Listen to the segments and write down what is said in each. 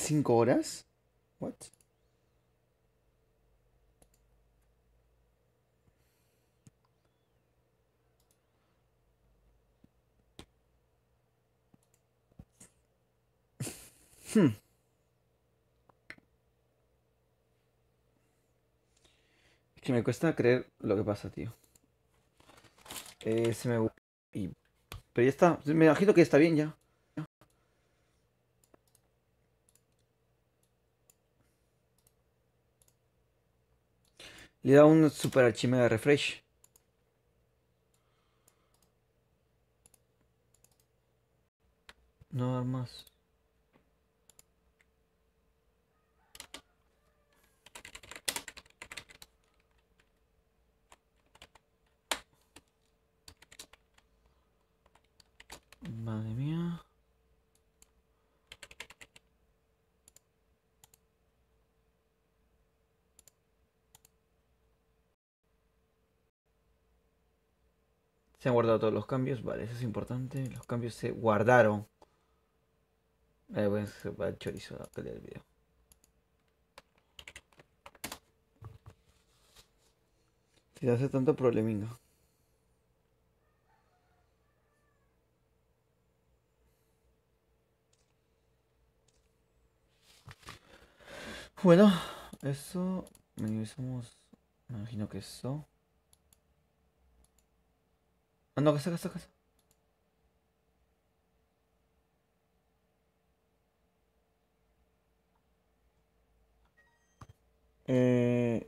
5 horas. What? Hmm. Es que me cuesta creer lo que pasa, tío. Se me... y- Pero ya está. Me imagino que está bien ya. Le da un super archimega refresh. No dar más. Madre mía. Se han guardado todos los cambios. Vale, eso es importante. Los cambios se guardaron. Bueno, se va el chorizo a calidad del video. Si hace tanto probleminga. Bueno, eso. Minimizamos. Me imagino que eso. Ah, no, casa.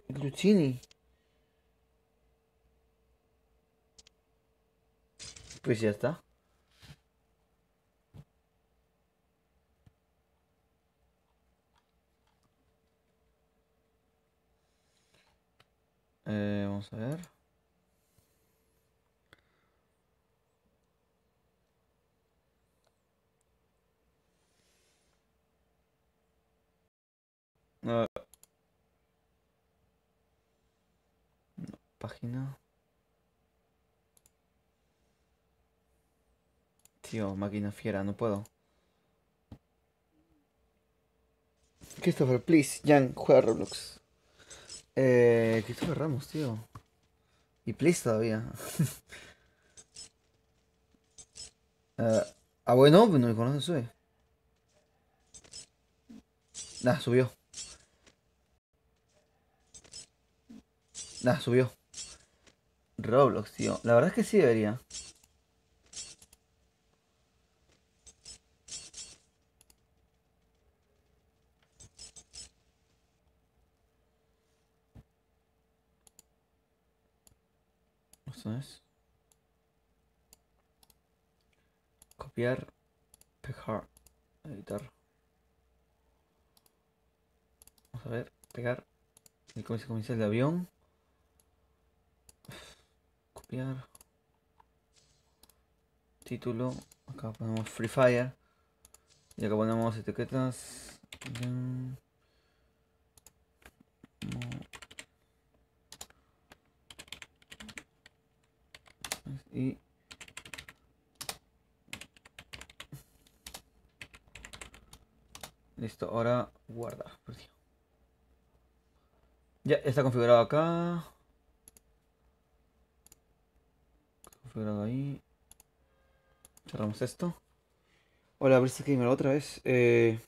Glucini. Pues ya está. Vamos a ver. Ah, página. Tío, máquina fiera, no puedo. Christopher, please, Jan, juega Roblox. Christopher Ramos, tío. Y please todavía. Bueno, pues no me conoce, sube. Nah, subió. Nah, subió. Roblox, tío. La verdad es que sí debería. Eso es. Copiar. Pegar. Editar. Vamos a ver. Pegar. El comienza el de avión. Copiar. Título. Acá ponemos Free Fire. Y acá ponemos etiquetas. Y listo, ahora guarda. Ya está configurado acá. Configurado ahí. Cerramos esto. Hola, Brisa Gamer otra vez. Me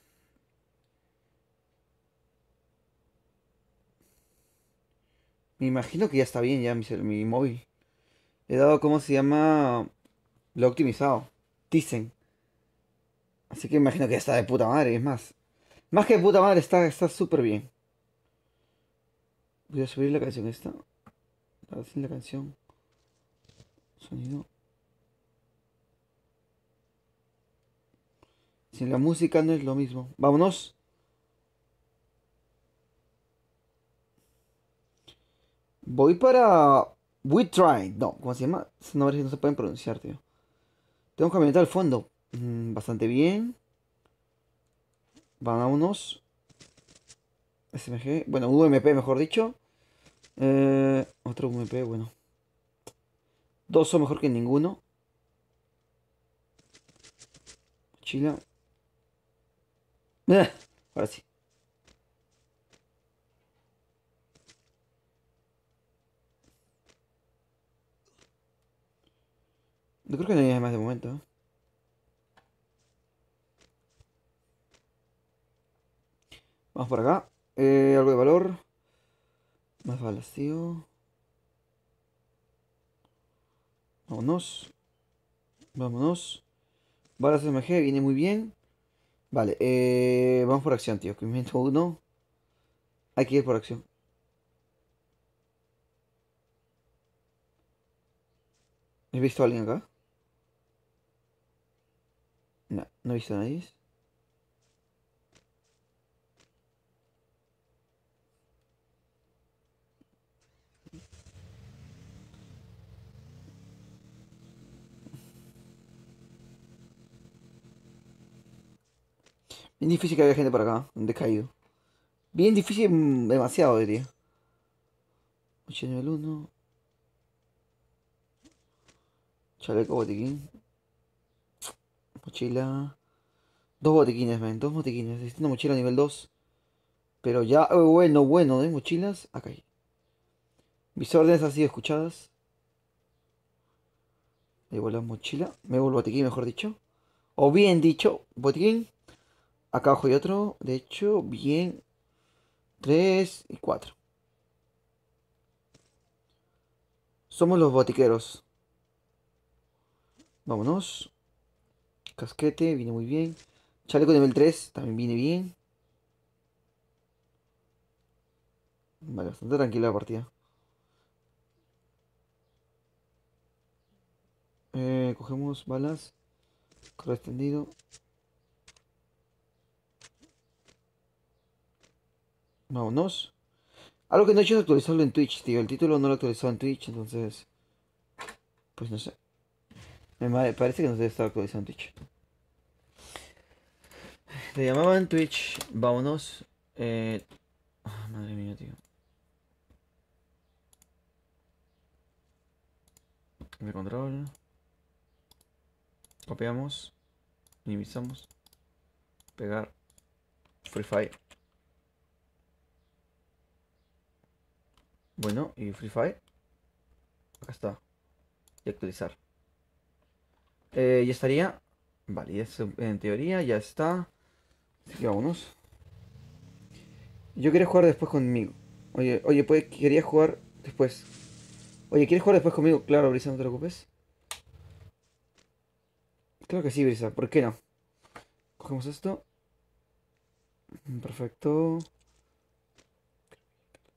imagino que ya está bien ya mi móvil. He dado, ¿cómo se llama? Lo he optimizado. Tizen. Así que imagino que ya está de puta madre. Es más que de puta madre, está súper bien. Voy a subir la canción esta. Sin la canción. Sonido. Sin la música no es lo mismo. Vámonos. Voy para We Tried. No, ¿cómo se llama? Esos nombres no se pueden pronunciar, tío. Tengo un camioneta al fondo. Bastante bien. Vámonos. SMG. Bueno, UMP mejor dicho. Otro UMP, bueno. Dos son mejor que ninguno. Mochila. Ahora sí. Yo creo que no hay más de momento, ¿eh? Vamos por acá. Algo de valor. Más vacío. Vámonos. Vámonos. Balas MG, viene muy bien. Vale, vamos por acción, tío. Movimiento uno. Hay que ir por acción. ¿He visto a alguien acá? No, no he visto a nadie. Bien difícil que haya gente por acá, un decaído. Bien difícil, demasiado diría. 8 nivel 1. Chaleco, botiquín. Mochila. Dos botiquines, ven, dos botiquines. Necesito una mochila nivel 2. Pero ya, bueno, bueno, de mochilas. Acá hay. Mis órdenes han sido escuchadas. Me llevo la mochila. Me llevo el botiquín, mejor dicho. O bien dicho, botiquín. Acá abajo hay otro. De hecho, bien. 3 y 4. Somos los botiqueros. Vámonos. Casquete, viene muy bien. Chaleco nivel 3, también viene bien. Vale, bastante tranquila la partida. Cogemos balas. Corre extendido. Vámonos. Algo que no he hecho es actualizarlo en Twitch, tío. El título no lo he actualizado en Twitch, entonces. Pues no sé. Parece que no se debe estar actualizado en Twitch. Te llamaban Twitch. Vámonos. Madre mía, tío. De control. Copiamos. Minimizamos. Pegar. Free Fire. Bueno, y Free Fire. Acá está. Y actualizar. Ya estaría. Vale, en teoría ya está. Así que vámonos. Yo quería jugar después conmigo. Oye, pues quería jugar después. Oye, ¿quieres jugar después conmigo? Claro, Brisa, no te preocupes. Claro que sí, Brisa, ¿por qué no? Cogemos esto. Perfecto.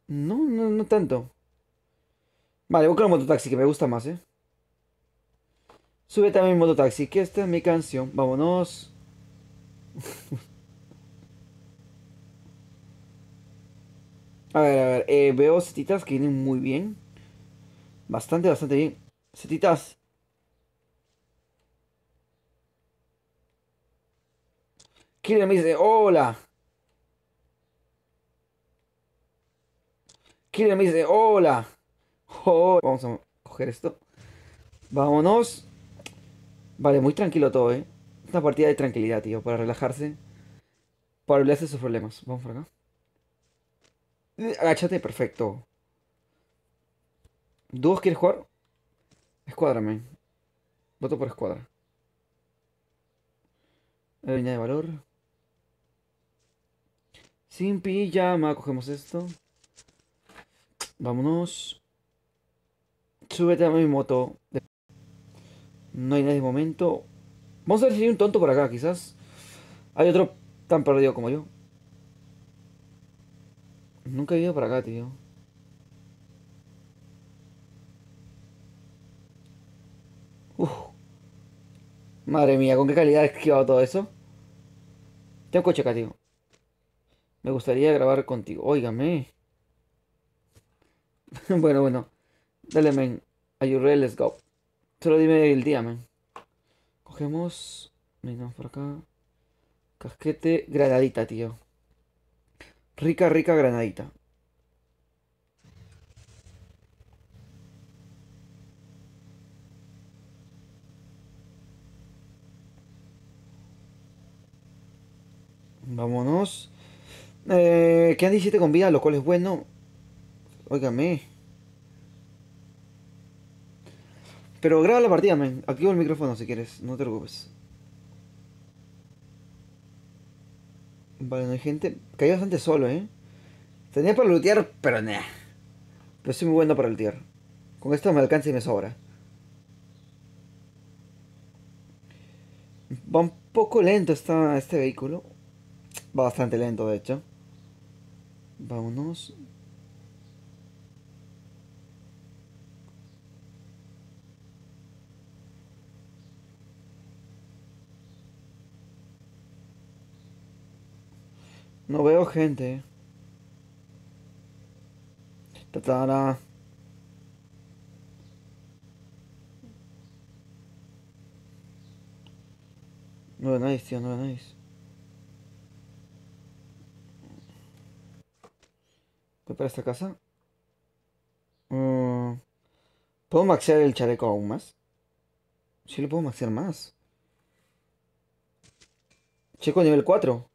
No, no, no tanto. Vale, voy con el mototaxi, que me gusta más, ¿eh? Sube también mototaxi, que esta es mi canción. Vámonos. A ver, veo setitas que vienen muy bien. Bastante, bastante bien. Setitas. Killer me dice, hola. Killer me dice, hola. Oh, vamos a coger esto. Vámonos. Vale, muy tranquilo todo, ¿eh? Una partida de tranquilidad, tío, para relajarse. Para olvidarse de sus problemas. Vamos por acá. Agáchate, perfecto. ¿Dúos quieres jugar? Escuadra, man. Voto por escuadra. Línea de valor. Sin pijama, cogemos esto. Vámonos. Súbete a mi moto. No hay nadie de momento. Vamos a ver si hay un tonto por acá, quizás. Hay otro tan perdido como yo. Nunca he ido por acá, tío. Uf, madre mía, ¿con qué calidad he esquivado todo eso? Tengo coche acá, tío. Me gustaría grabar contigo. Óigame. Bueno, bueno. Dale, men. Are you ready? Let's go. Solo dime el día, men. Cogemos. Venga, por acá. Casquete. Granadita, tío. Rica, rica granadita. Vámonos. Quedan 17 con vida, lo cual es bueno. Óigame. Pero graba la partida, men. Activo el micrófono si quieres, no te preocupes. Vale, no hay gente. Caí bastante solo, ¿eh? Tenía para lootear, pero nah. Pero soy muy bueno para lootear. Con esto me alcanza y me sobra. Va un poco lento este vehículo. Va bastante lento, de hecho. Vámonos. No veo gente. Tatara. No veo nadie, tío, no veo nadie. Voy para esta casa. Mm, ¿Puedo maxear el chaleco aún más? Sí, lo puedo maxear más. Checo nivel 4.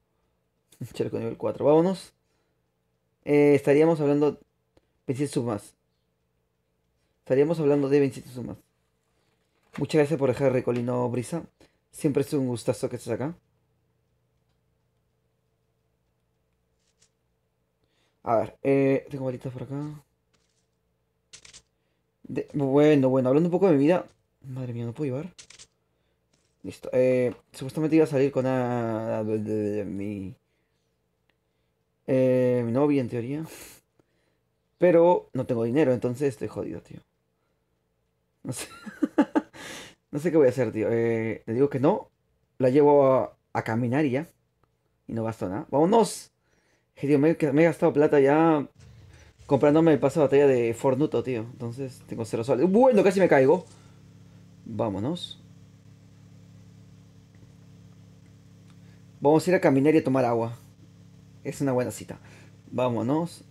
Chaleco nivel 4. Vámonos. Estaríamos hablando 27 subs. Estaríamos hablando de 27 subs. Muchas gracias por dejar el recolino, Brisa. Siempre es un gustazo que estés acá. A ver, tengo balitas por acá. Bueno, hablando un poco de mi vida. Madre mía, no puedo llevar. Listo. Supuestamente iba a salir con mi novia en teoría. Pero no tengo dinero, entonces estoy jodido, tío. No sé. No sé qué voy a hacer, tío. Le digo que no. La llevo a caminar y ya. Y no gasto nada. ¡Vámonos! Tío, me he gastado plata ya comprándome el pase de batalla de Fornuto, tío. Entonces tengo cero soles. Bueno, casi me caigo. Vámonos. Vamos a ir a caminar y a tomar agua. Es una buena cita. Vámonos.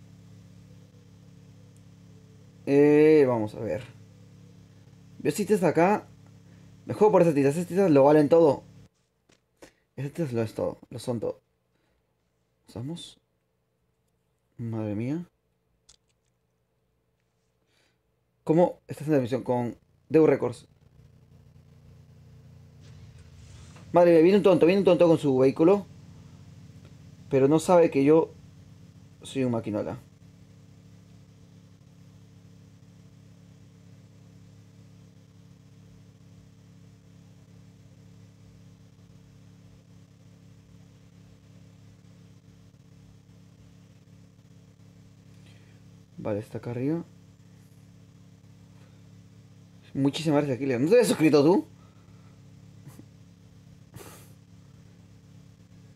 Vamos a ver. Veo citas acá. Me juego por esas citas. Esas citas lo valen todo. Esas citas lo es todo. Lo son todo. Vamos. Madre mía. ¿Cómo estás en la misión con Deus Records? Madre mía, viene un tonto con su vehículo. Pero no sabe que yo soy un maquinola. Vale, está acá arriba. Muchísimas gracias, Killer. ¿No te habías suscrito tú?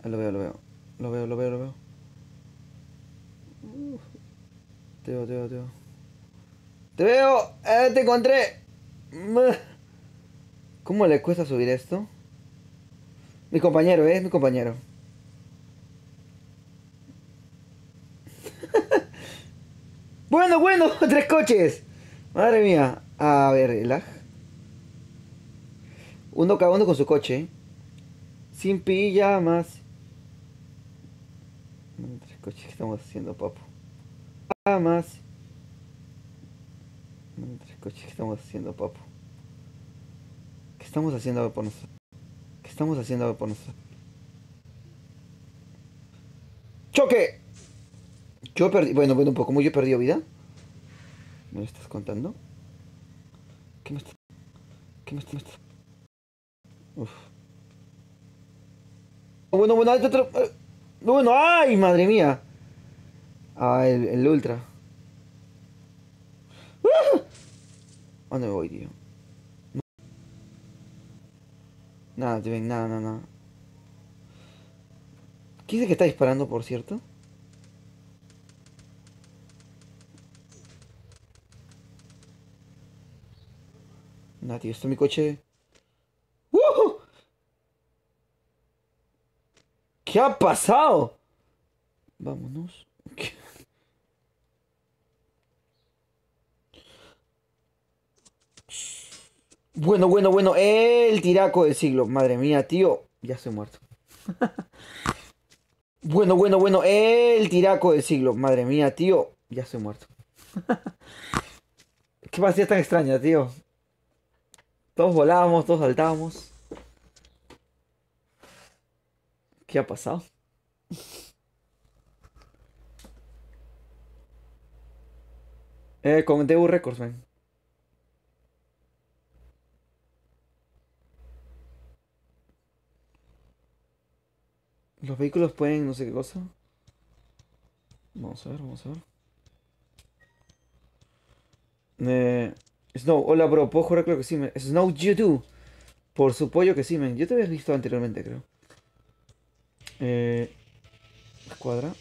Ah, lo veo, lo veo. Lo veo, lo veo, lo veo. Te veo, te veo, te veo. ¡Te veo! ¡Te encontré! ¿Cómo le cuesta subir esto? Mi compañero, ¿eh? Mi compañero. Bueno, bueno, tres coches. Madre mía. A ver, el lag. Uno cada uno con su coche. Sin pijamas. Tres coches que estamos haciendo, papu. Pijamas. Tres coches que estamos haciendo, papu. ¿Qué estamos haciendo por nosotros? ¿Qué estamos haciendo por nosotros? ¡Choque! Yo perdí. Bueno, bueno, un poco. ¿Cómo yo he perdido vida? ¿Me lo estás contando? ¿Qué me estás? ¿Qué me estás? Uf. Bueno, bueno, bueno, ay, madre mía. Ah, el ultra. ¿A dónde me voy, tío? Nada, te ven, nada, nada, nada. ¿Quién es el que está disparando, por cierto? Nada, tío, esto es mi coche. ¡Uh! ¿Qué ha pasado? Vámonos. Bueno, bueno, bueno. El tiraco del siglo. Madre mía, tío. Ya estoy muerto. Bueno, bueno, bueno. El tiraco del siglo. Madre mía, tío. Ya estoy muerto. ¿Qué partida tan extraña, tío? Todos volábamos, todos saltábamos. ¿Qué ha pasado? Con DU Records, man. Los vehículos pueden no sé qué cosa. Vamos a ver, vamos a ver. Eh, Snow, hola bro, ¿puedo jugar? Creo que sí, man. Snow, you do. Por su pollo que sí, man. Yo te había visto anteriormente, creo. Eh, Escuadra.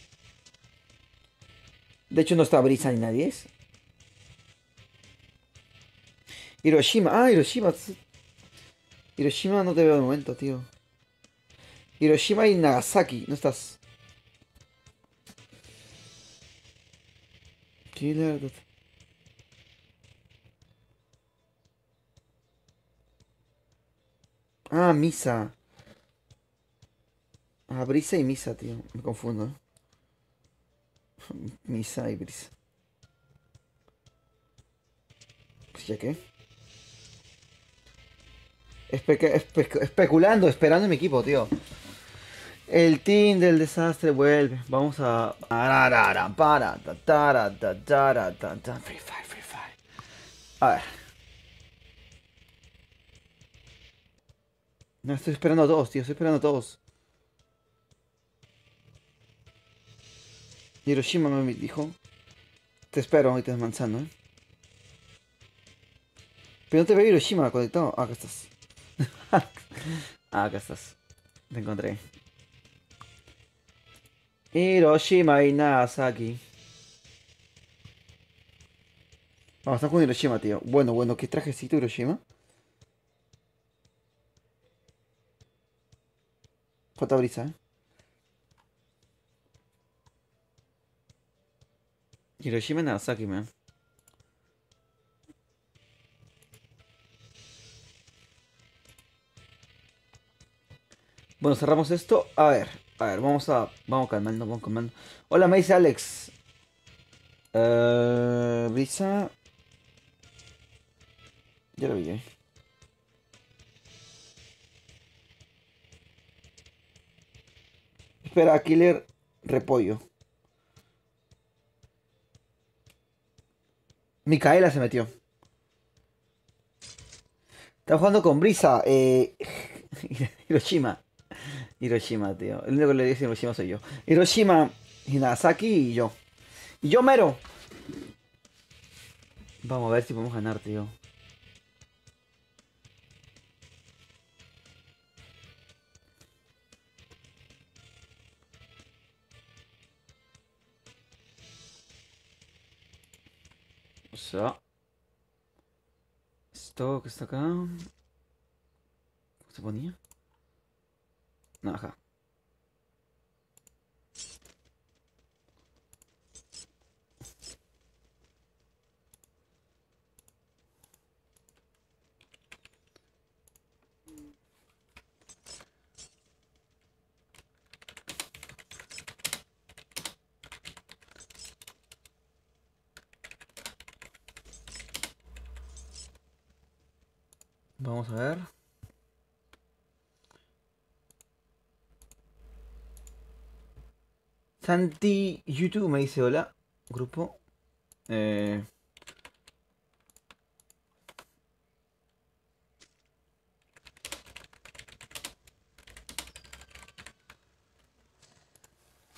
De hecho, no está Brisa ni nadie es. Hiroshima. Ah, Hiroshima. Hiroshima no te veo de momento, tío. Hiroshima y Nagasaki. No estás. Killer. Ah, Misa. Ah, Brisa y Misa, tío. Me confundo, ¿eh? Misa y Brisa. Pues ya qué. Especulando, esperando en mi equipo, tío. El team del desastre vuelve. Vamos a. Free Fire, Free Fire. A ver. No, estoy esperando a todos, tío. Estoy esperando a todos. Hiroshima me dijo. Te espero y te desmanzando, ¿eh? Pero no te veo Hiroshima conectado. Ah, acá estás. Ah, acá estás. Te encontré. Hiroshima y Nagasaki. Vamos, estamos con Hiroshima, tío. Bueno, bueno, qué trajecito Hiroshima. Falta brisa, ¿eh? Hiroshima y Nagasaki, man. Bueno, cerramos esto. A ver, vamos calmando, vamos calmando. Hola, me dice Alex. Brisa. Ya lo vi, eh. Espera, Killer Repollo. Micaela se metió. Está jugando con Brisa. Hiroshima. Hiroshima, tío. El único que le dice Hiroshima soy yo. Hiroshima, y Nagasaki y yo. Y yo mero. Vamos a ver si podemos ganar, tío. O sea, esto que está acá. ¿Cómo se ponía? No, ajá. Vamos a ver. Santi YouTube me dice hola. Grupo. Eh,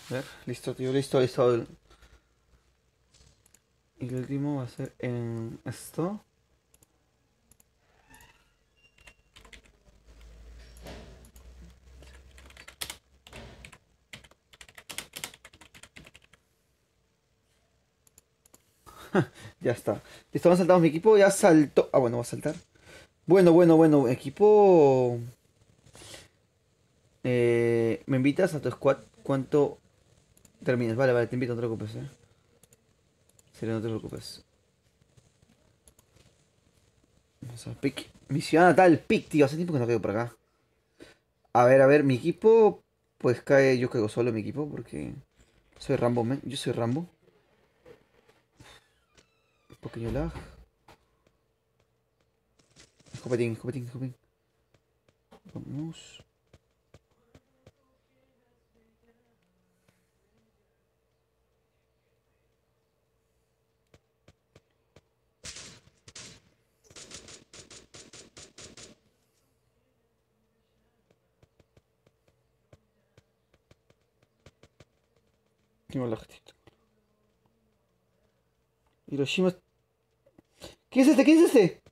a ver, listo, tío, listo, listo. Y el último va a ser en esto. Ya está. Listo, van saltamos mi equipo. Ya saltó. Ah, bueno, va a saltar. Bueno, bueno, bueno. Equipo. ¿Me invitas a tu squad? ¿Cuánto terminas? Vale, vale, te invito, no te preocupes, eh. En serio, no te preocupes. Vamos a mi ciudad natal, Pic, tío. Hace tiempo que no quedo por acá. A ver, mi equipo. pues cae, yo caigo solo en mi equipo porque soy Rambo, men. Yo soy Rambo. Un pequeño lag. Escopetín, escopetín, escopetín. Vamos. Tengo lag. Hiroshima. ¿Quién es este? ¿Quién es este?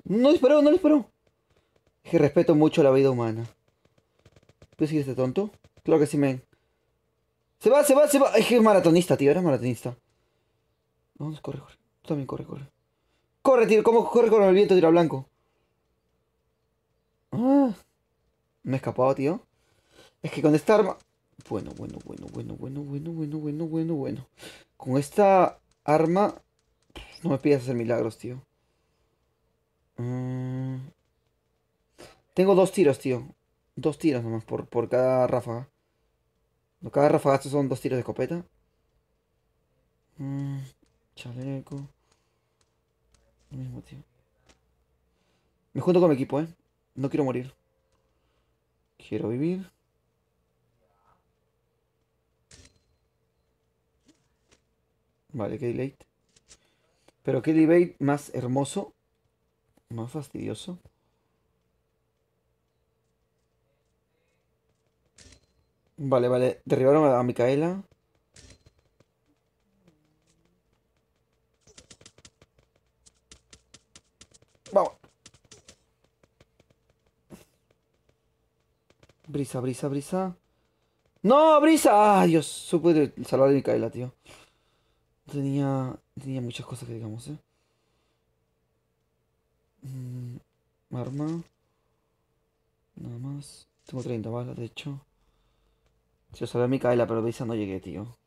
No disparó, no disparó. Es que respeto mucho la vida humana. ¿Puedes seguir este tonto? Claro que sí, men. Se va, se va, se va. Es que es maratonista, tío. Era maratonista. Vamos, corre, corre. Tú también corre, corre. Corre, tío. ¿Cómo corre con el viento, tira blanco? Ah, me he escapado, tío. Es que con esta arma... Bueno, bueno, bueno, bueno, bueno, bueno, bueno, bueno, bueno, bueno. Con esta arma... No me pidas hacer milagros, tío. Mm, Tengo dos tiros, tío. Dos tiros nomás por cada ráfaga. Cada ráfaga estos son dos tiros de escopeta. Mm, Chaleco. Lo mismo, tío. Me junto con mi equipo, ¿eh? No quiero morir. Quiero vivir. Vale, qué late. Pero qué debate más hermoso. Más fastidioso. Vale, vale. Derribaron a Micaela. Vamos. Brisa, brisa, brisa. ¡No, brisa! ¡Ah, Dios! Supe salvar a Micaela, tío. Tenía muchas cosas que digamos, ¿eh? Mm, Arma. Nada más. Tengo 30 balas, de hecho. Si yo salvé a Micaela, pero brisa no llegué, tío.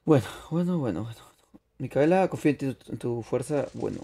Bueno, bueno, bueno, bueno. Micaela, confío en tu fuerza. Bueno.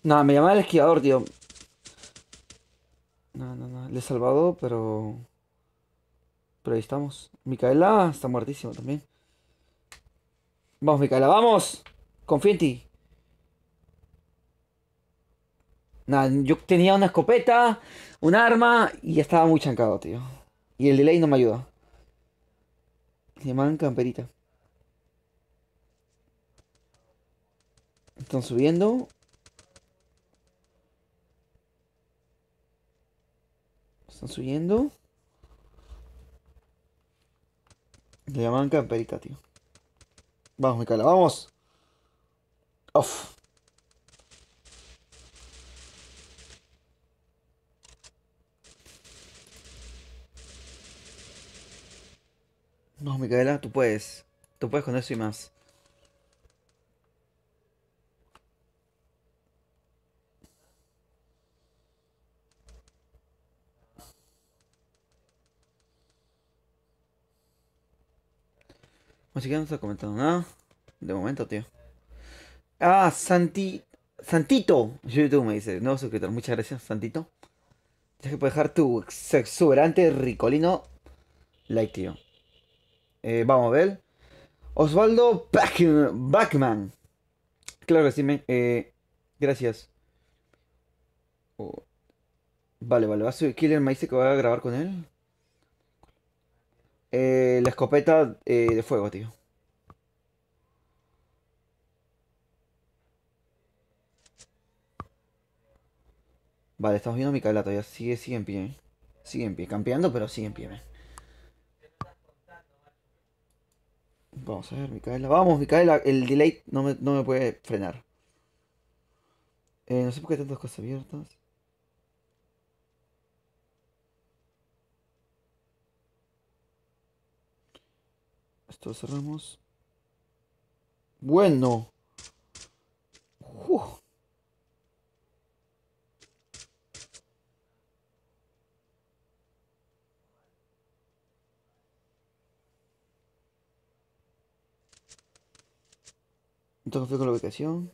Nada, me llamaba el esquiador, tío. No, no, no. Le he salvado, pero... Pero ahí estamos. Micaela está muertísima también. Vamos, Micaela, vamos. Confía en ti. Nada, yo tenía una escopeta, un arma y estaba muy chancado, tío. Y el delay no me ayuda. Se llaman camperita. Están subiendo. Están subiendo. Le llaman camperita, tío. Vamos, Micaela, vamos. Off. No, Micaela, tú puedes. Tú puedes con eso y más. Así que no está comentando nada. De momento, tío. Ah, Santito. YouTube me dice. No, suscriptor. Muchas gracias, Santito. Tienes que puedes dejar tu exuberante ricolino like, tío. Vamos a ver. Osvaldo Backman. Claro que sí, gracias. Oh, vale, vale. Killer me dice que va a grabar con él. La escopeta de fuego, tío. Vale, estamos viendo a Micaela todavía. Sigue en pie. Sigue en pie. Campeando, pero sigue en pie, Vamos a ver, Micaela. Vamos, Micaela. El delay no me puede frenar. No sé por qué hay tantas cosas abiertas. Esto lo cerramos. Bueno. Uf. Entonces con la ubicación.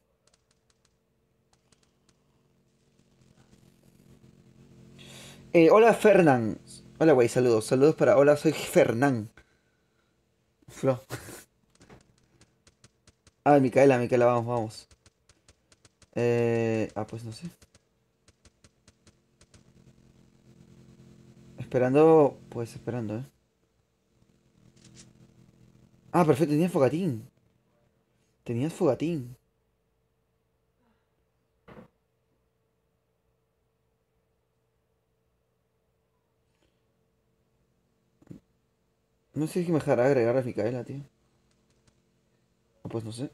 Hola Fernán. Hola güey, saludos. Saludos para. Hola, soy Fernán. Flo. Ah, Micaela, Micaela, vamos, vamos. Pues no sé. Esperando. Pues esperando, Ah, perfecto, tenías fogatín. Tenías fogatín. No sé si me dejará agregar a Micaela, tío. Pues no sé.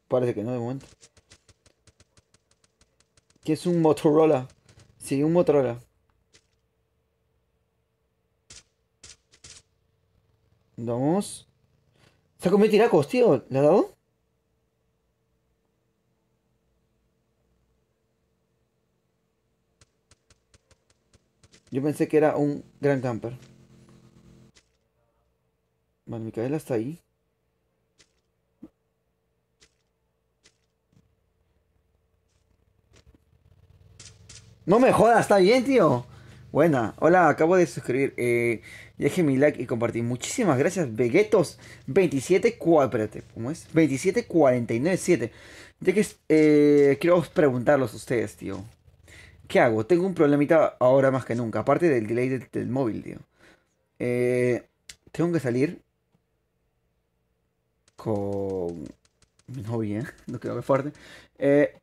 Parece que no de momento. Que es un Motorola. Sí, un Motorola. Vamos. Se ha comido tiracos, tío. ¿Le ha dado? Yo pensé que era un gran camper. Vale, Micaela está ahí. No me jodas, está bien, tío. Buena. Hola, acabo de suscribir. Deje mi like y compartir. Muchísimas gracias, Vegetos. 27 espérate, ¿cómo es? 27497. Ya que quiero preguntarlos a ustedes, tío. ¿Qué hago? Tengo un problemita ahora más que nunca. Aparte del delay del móvil, tío. Eh, Tengo que salir con mi novia. No creo que fuerte.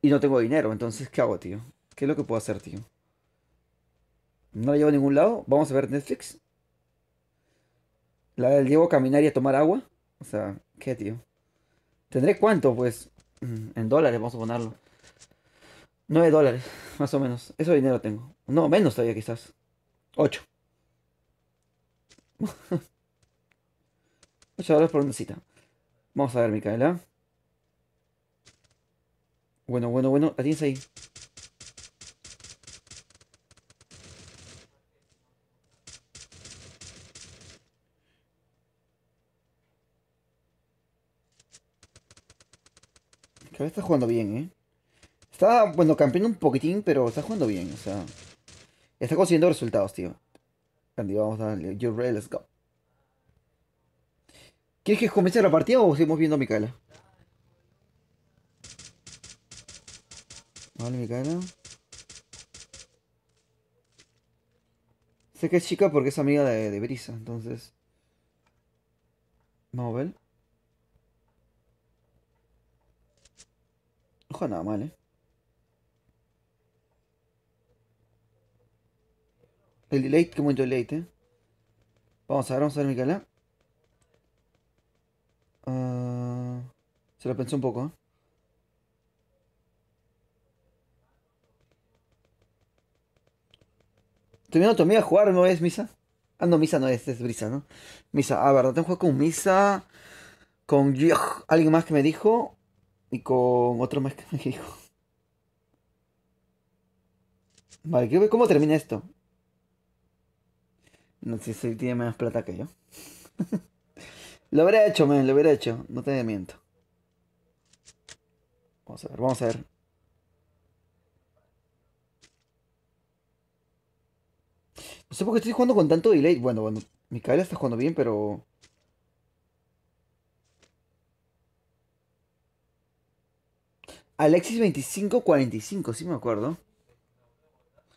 Y no tengo dinero. Entonces, ¿qué hago, tío? ¿Qué es lo que puedo hacer, tío? No la llevo a ningún lado. Vamos a ver Netflix. La llevo a caminar y a tomar agua. O sea, ¿qué, tío? ¿Tendré cuánto? Pues en dólares vamos a ponerlo. $9, más o menos. Eso dinero tengo. No, menos todavía quizás. 8. $8 por una cita. Vamos a ver, Micaela. Bueno, bueno, bueno. La tienes ahí. Micaela está jugando bien, ¿eh? Está, bueno, campeando un poquitín, pero está jugando bien. O sea, está consiguiendo resultados, tío. Andy, vamos a darle. You're ready, let's go. ¿Quieres que comience la partida o seguimos viendo a Micaela? Vale, Micaela. Sé que es chica porque es amiga de Brisa, entonces. Vamos a ver. No juega nada mal, ¿eh? El delay, qué momento delay, ¿eh? Vamos a ver, Micaela. Ah, se lo pensé un poco, ¿eh? Estoy viendo a tu amiga jugar, ¿no es Misa? Ah, no, Misa no es Brisa, ¿no? Misa, verdad, tengo que jugar con Misa, con alguien más que me dijo, y con otro más que me dijo. Vale, quiero ver cómo termina esto. No sé si tiene menos plata que yo. Lo hubiera hecho, men, lo hubiera hecho, no te miento. Vamos a ver, vamos a ver. No sé por qué estoy jugando con tanto delay. Bueno, bueno, Micaela está jugando bien, pero... Alexis 2545, sí me acuerdo.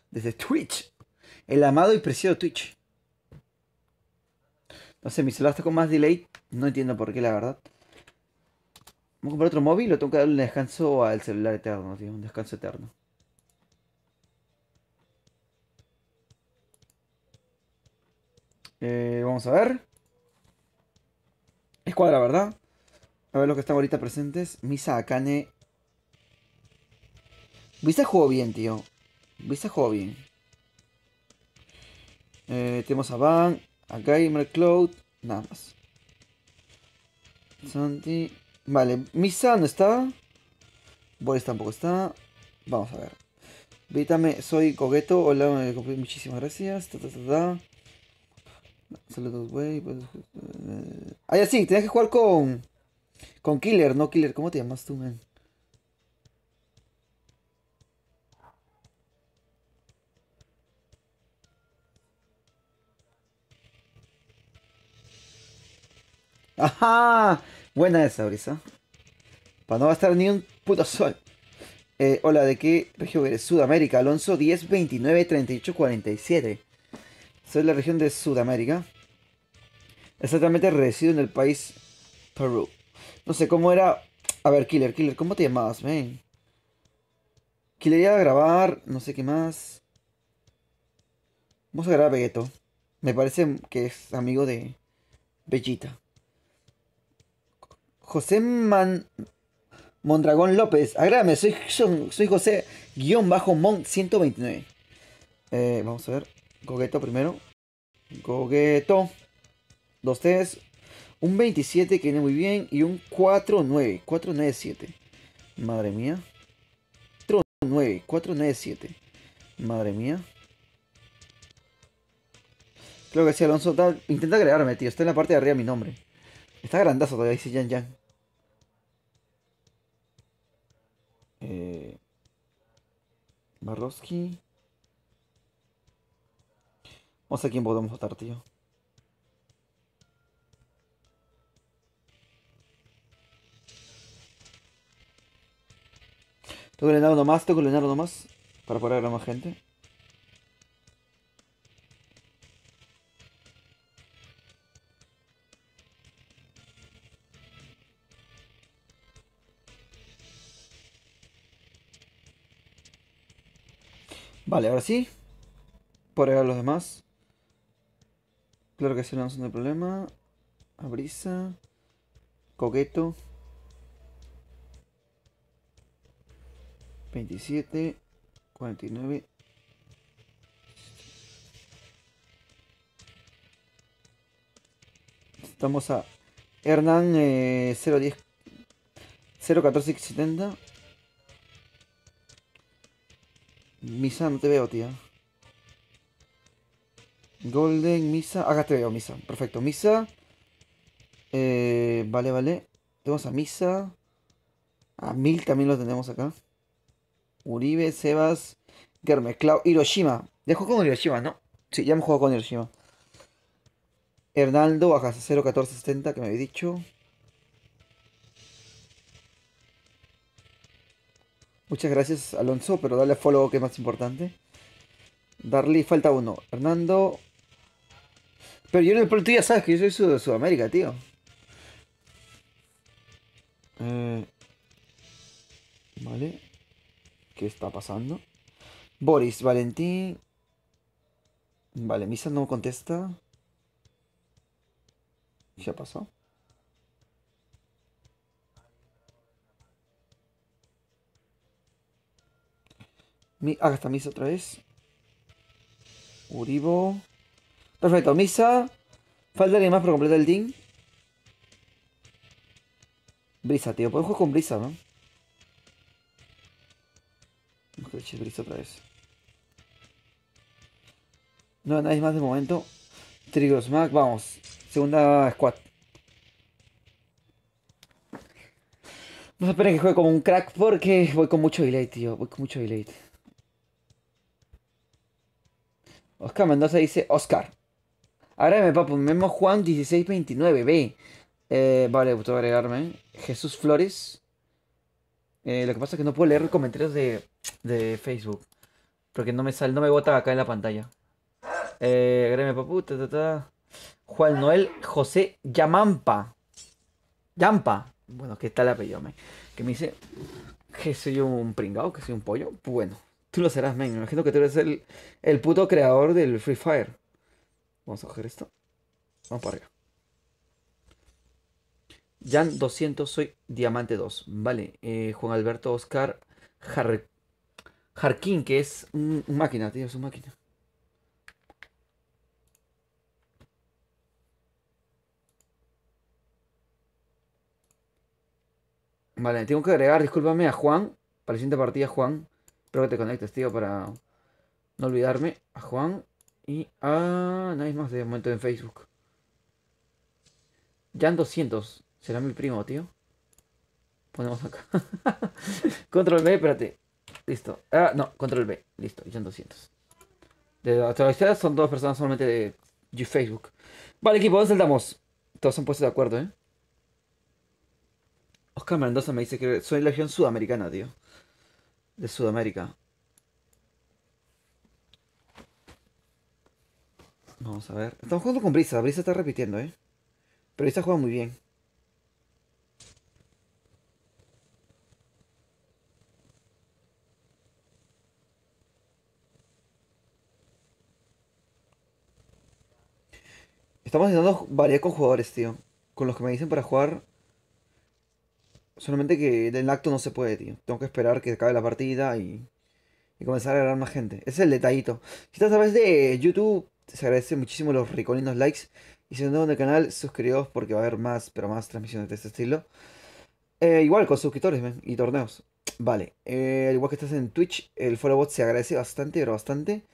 Desde Twitch. El amado y preciado Twitch. No sé, mi celular está con más delay. No entiendo por qué, la verdad. Vamos a comprar otro móvil o tengo que darle un descanso al celular eterno, tío. Un descanso eterno. Vamos a ver. Escuadra, ¿verdad? A ver los que están ahorita presentes. Misa Akane. Vista jugó bien, tío. Vista jugó bien. Tenemos a Van, a Gamer Cloud. Nada más. Santi. Vale, Misa no está. Boris tampoco está. Vamos a ver. Vítame, soy Cogueto. Hola, muchísimas gracias. Ta, ta, ta, ta. Saludos, güey. Ah, ya sí, tenías que jugar con Killer, no Killer. ¿Cómo te llamas tú, man? ¡Ajá! Buena esa, Brisa. Para no gastar ni un puto sol. Hola, ¿de qué región eres? Sudamérica, Alonso 10 29 38 47. Soy la región de Sudamérica. Exactamente resido en el país Perú. No sé cómo era. A ver, Killer, ¿cómo te llamabas, man? Killer iba a grabar, no sé qué más. Vamos a grabar a Vegeto. Me parece que es amigo de Bellita. José Mondragón López. Agrádame, soy José-Mon 129. Vamos a ver. Gogueto primero. Gogueto. Dos T's. Un 27 que viene muy bien. Y un 4-9. 4-9-7. Madre mía. 9. 4-9-7. Madre mía. Creo que sí, Alonso. Intenta agregarme, tío. Está en la parte de arriba mi nombre. Está grandazo todavía, dice Yan Yan. Eh, Barroski. Vamos a quién podemos votar, tío. Tengo que llenar uno más, tengo que llenar uno más. Para poder agregar más gente. Vale, ahora sí. Por agregar los demás. Claro que sí, no es un problema. Abrisa. Coqueto. 27. 49. Estamos a Hernán 010. 01470. Misa, no te veo, tía. Golden, Misa. Acá te veo, Misa. Perfecto, Misa. Vale, vale. Tenemos a Misa. A Mil también lo tenemos acá. Uribe, Sebas. Germe, Clau. Hiroshima. Ya jugó con Hiroshima, ¿no? Sí, ya hemos jugado con Hiroshima. Hernaldo, acá 01470 que me había dicho. Muchas gracias, Alonso, pero dale follow que es más importante. Darly, falta uno. Hernando. Pero tú ya sabes que yo soy de Sudamérica, tío. Eh, vale. ¿Qué está pasando? Boris, Valentín. Vale, Misa no contesta. Ya pasó. Acá está Misa otra vez. Uribo. Perfecto, Misa. Falta alguien más para completar el team. Brisa, tío. Puedo jugar con Brisa, ¿no? Vamos a echar Brisa otra vez. No, nadie más de momento. Trigger Smack, vamos. Segunda squad. No se esperen que juegue como un crack porque voy con mucho delay, tío. Voy con mucho delay. Oscar Mendoza dice Oscar. Agrégame, papu. Memo Juan 1629. B. Vale, puedo agregarme. Jesús Flores. Lo que pasa es que no puedo leer comentarios de Facebook. Porque no me sale, no me bota acá en la pantalla. Agrégame, papu. Ta, ta, ta. Juan Noel José Yamampa. Yampa. Bueno, ¿qué tal el apellido, man? Que me dice que soy un pringao, que soy un pollo. Bueno, tú lo serás, man. Me imagino que tú eres el puto creador del Free Fire. Vamos a coger esto. Vamos para arriba. Jan 200, soy Diamante 2. Vale. Juan Alberto Oscar Jarquín, que es un máquina, tío. Es un máquina. Vale, tengo que agregar, discúlpame, a Juan. Para la siguiente partida, Juan. Espero que te conectes, tío, para no olvidarme. A Juan y a... nadie más de momento en Facebook. Jan 200. Será mi primo, tío. Ponemos acá. Control B, espérate. Listo. Ah, no, control B. Listo, Jan 200. De actualidad son dos personas solamente de Facebook. Vale, equipo, ¿dónde saltamos? Todos se han puesto de acuerdo, ¿eh? Oscar Mendoza me dice que soy legión sudamericana, tío. De Sudamérica. Vamos a ver. Estamos jugando con Brisa. Brisa está repitiendo, ¿eh? Pero Brisa juega muy bien. Estamos intentando variar con jugadores, tío. Con los que me dicen para jugar. Solamente que del acto no se puede, tío. Tengo que esperar que acabe la partida y comenzar a agarrar más gente. Ese es el detallito. Si estás a través de YouTube, se agradece muchísimo los ricolinos likes. Y si no nuevo en el canal, suscribíos porque va a haber más, pero más transmisiones de este estilo. Igual con suscriptores, men, y torneos. Vale, al igual que estás en Twitch, el follow bot se agradece bastante, pero bastante.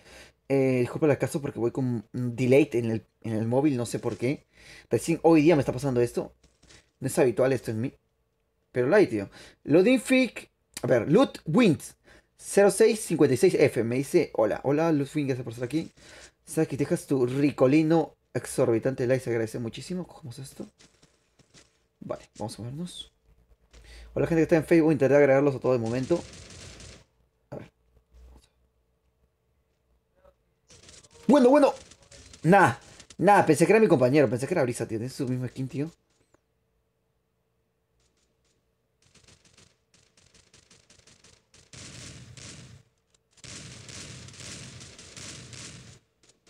Disculpa el caso porque voy con un delay en el móvil, no sé por qué. Recién hoy día me está pasando esto. No es habitual esto en mí. Pero light, tío. Loading Freak. A ver, Loot Wins 0656F. Me dice: Hola, hola, Loot Wins, gracias por estar aquí. Sabes que te dejas tu ricolino exorbitante like. Se agradece muchísimo. Cogemos esto. Vale, vamos a vernos. Hola, gente que está en Facebook. Intenté agregarlos a todo el momento. A ver. Bueno, bueno. Nah, nah, pensé que era mi compañero. Pensé que era Brisa, tío. Tiene su mismo skin, tío.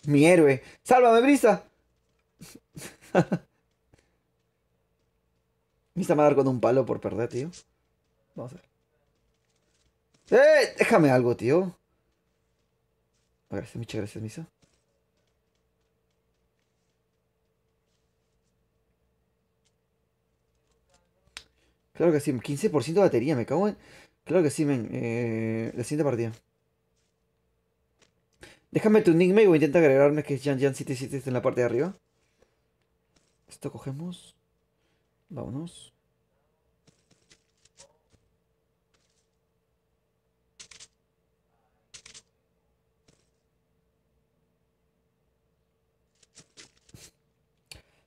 Mi héroe. ¡Sálvame, Brisa! Brisa me va a dar con un palo por perder, tío. Vamos a ver. Déjame algo, tío. Gracias, muchas gracias, Misa. Claro que sí, 15% de batería, me cago en... Claro que sí, men. La siguiente partida. Déjame tu nickname o intenta agregarme que es JanJan77 en la parte de arriba. Esto cogemos. Vámonos.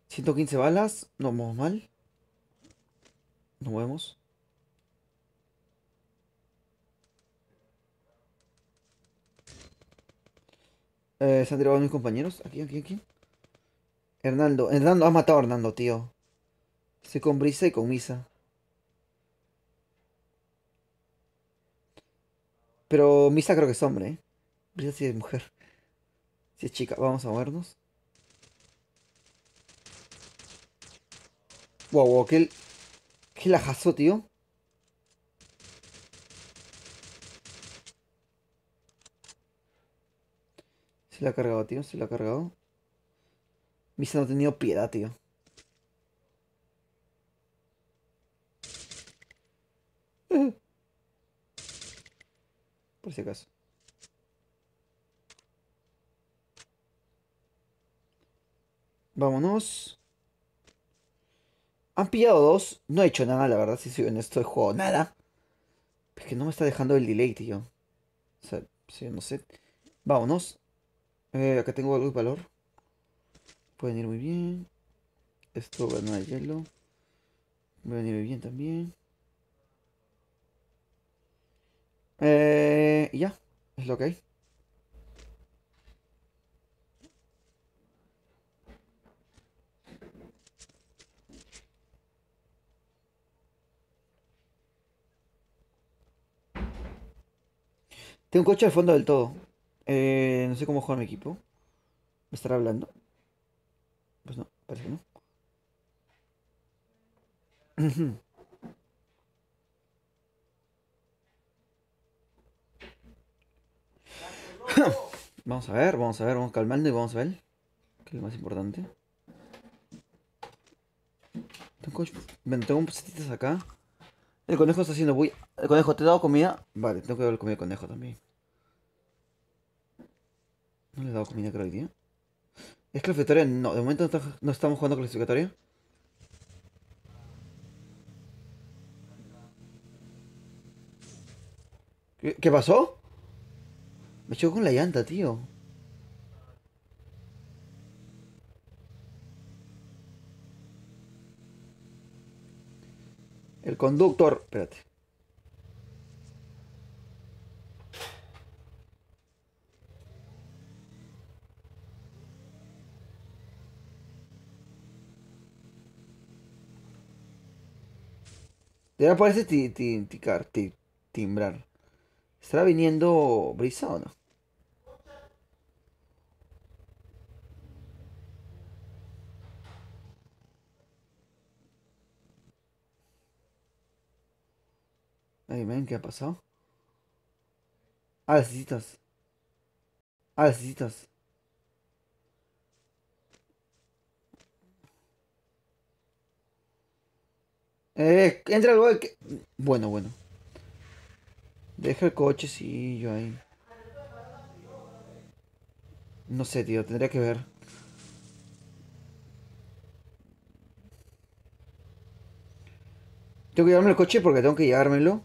$115 no vamos mal. No movemos. Se han tirado mis compañeros. Aquí, aquí, aquí. Hernando. Hernando ha matado a Hernando, tío. Estoy con Brisa y con Misa. Pero Misa creo que es hombre, ¿eh? Brisa sí es mujer. Sí es chica. Vamos a movernos. Wow, wow, qué lajazo, tío. Se la ha cargado, tío. Se la ha cargado. Misa no ha tenido piedad, tío. Por si acaso. Vámonos. Han pillado dos. No he hecho nada, la verdad, si soy honesto, he jugado nada. Es que no me está dejando el delay, tío. O sea, sí, no sé. Vámonos. Acá tengo algo de valor. Pueden ir muy bien. Esto va a ganar hielo. Va a venir muy bien también. Y ya. Es lo que hay. Tengo un coche al fondo del todo. No sé cómo juega mi equipo. ¿Me estará hablando? Pues no, parece que no. Vamos a ver, vamos a ver, vamos calmando y vamos a ver. Que es lo más importante. Tengo, bueno, tengo un setitas acá. El conejo está haciendo bulla. El conejo, ¿te he dado comida? Vale, tengo que darle comida al conejo también. ¿No le he dado comida creo hoy día? ¿Es clasificatoria? No, de momento no estamos jugando clasificatoria. ¿Qué pasó? Me chocó con la llanta, tío. El conductor. Espérate. Ya parece timbrar. ¿Estará viniendo brisa o no? Ay, men, ¿qué ha pasado? Ah, las citas. Ah, las citas. Entra el gol. Bueno, bueno. Deja el coche, sí, yo ahí. No sé, tío, tendría que ver. Tengo que llevarme el coche porque tengo que llevármelo.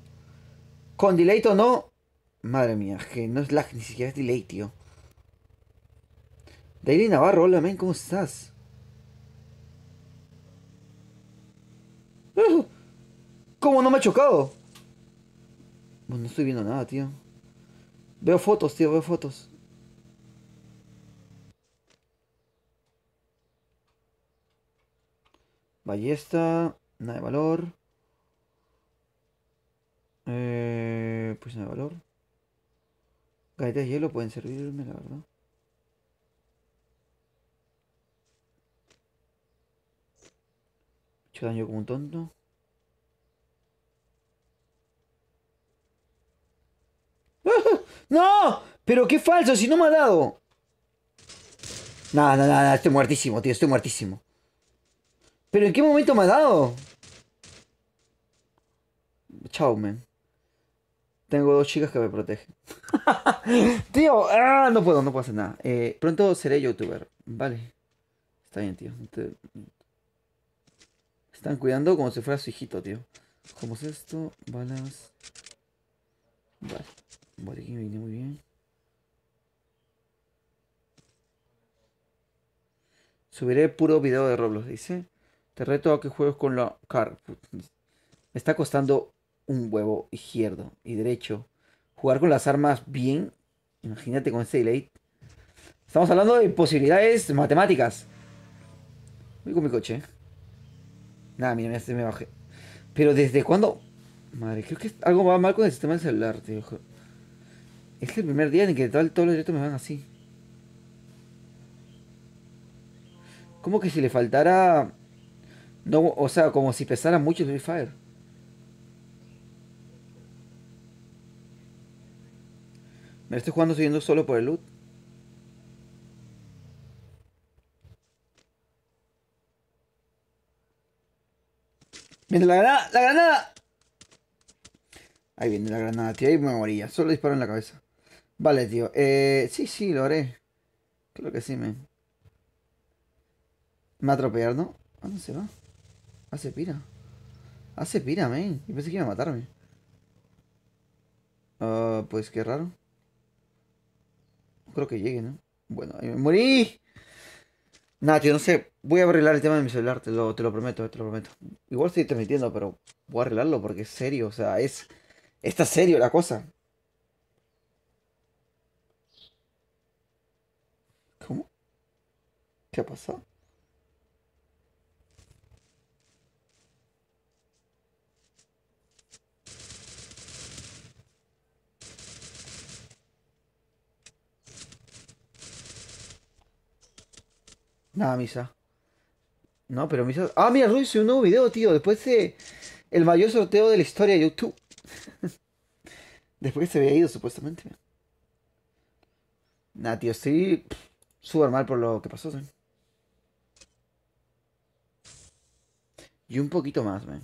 Con delay o no. Madre mía, es que no es lag, ni siquiera es delay, tío. Daily Navarro, hola, men, ¿cómo estás? ¿Cómo no me ha chocado? Bueno, no estoy viendo nada, tío. Veo fotos, tío, veo fotos. Ballesta, nada de valor. Pues nada de valor. Galletas de hielo pueden servirme, la verdad. He hecho daño como un tonto. ¡No! Pero qué falso, si no me ha dado. Nada, nada, nada, estoy muertísimo, tío, estoy muertísimo. ¿Pero en qué momento me ha dado? Chao, man. Tengo dos chicas que me protegen. Tío, no puedo, no puedo hacer nada. Pronto seré youtuber. Vale. Está bien, tío. Están cuidando como si fuera su hijito, tío. ¿Cómo es esto? Balas. Vale. Vale, aquí me viene muy bien. Subiré puro video de Roblox, dice. Te reto a que juegues con la car. Me está costando un huevo izquierdo y derecho. Jugar con las armas bien. Imagínate con este delay. Estamos hablando de posibilidades matemáticas. Voy con mi coche. Nada, mira, me bajé. Pero ¿desde cuándo? Madre, creo que algo va mal con el sistema del celular, tío. Es el primer día en que todos los directos me van así. Como que si le faltara... No, o sea, como si pesara mucho el Free Fire. Me lo estoy jugando subiendo solo por el loot. ¡Viene la granada! ¡La granada! Ahí viene la granada, tío. Ahí me moría. Solo disparo en la cabeza. Vale, tío. Sí, sí, lo haré. Creo que sí, men. Me va a atropellar, ¿no? ¿A dónde se va? Hace pira. Hace pira, men. Yo pensé que iba a matarme. Ah, pues qué raro. No creo que llegue, ¿no? Bueno, ahí me morí. Nada, tío, no sé. Voy a arreglar el tema de mi celular, te lo prometo, te lo prometo. Igual estoy transmitiendo, pero voy a arreglarlo porque es serio, o sea, es... Está serio la cosa. ¿Cómo? ¿Qué ha pasado? Nada, Misa. No, pero Misa... Ah, mira, Ruiz hizo un nuevo video, tío. Después de... El mayor sorteo de la historia de YouTube. Después que se había ido, supuestamente. Nada, tío, estoy súper mal por lo que pasó, ¿sí? Y un poquito más, man.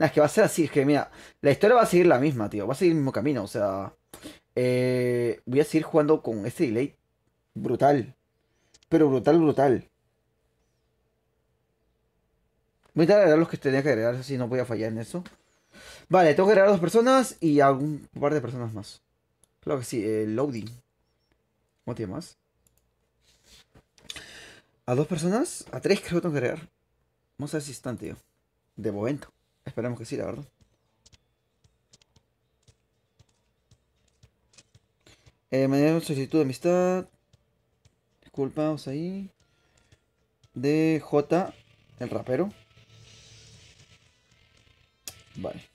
Nah, es que va a ser así, es que mira, la historia va a seguir la misma, tío. Va a seguir el mismo camino, o sea. Voy a seguir jugando con este delay brutal. Pero brutal, brutal. Voy a intentar agregar los que tenía que agregar, así no voy a fallar en eso. Vale, tengo que agregar a 2 personas y a un par de personas más. Claro que sí, loading. ¿Cómo te llamas? ¿A 2 personas? A 3 creo que tengo que agregar. Vamos a ver si están, tío. De momento. Esperemos que sí, la verdad. Me dieron solicitud de amistad. Disculpa, vamos ahí. De J, el rapero. Vale.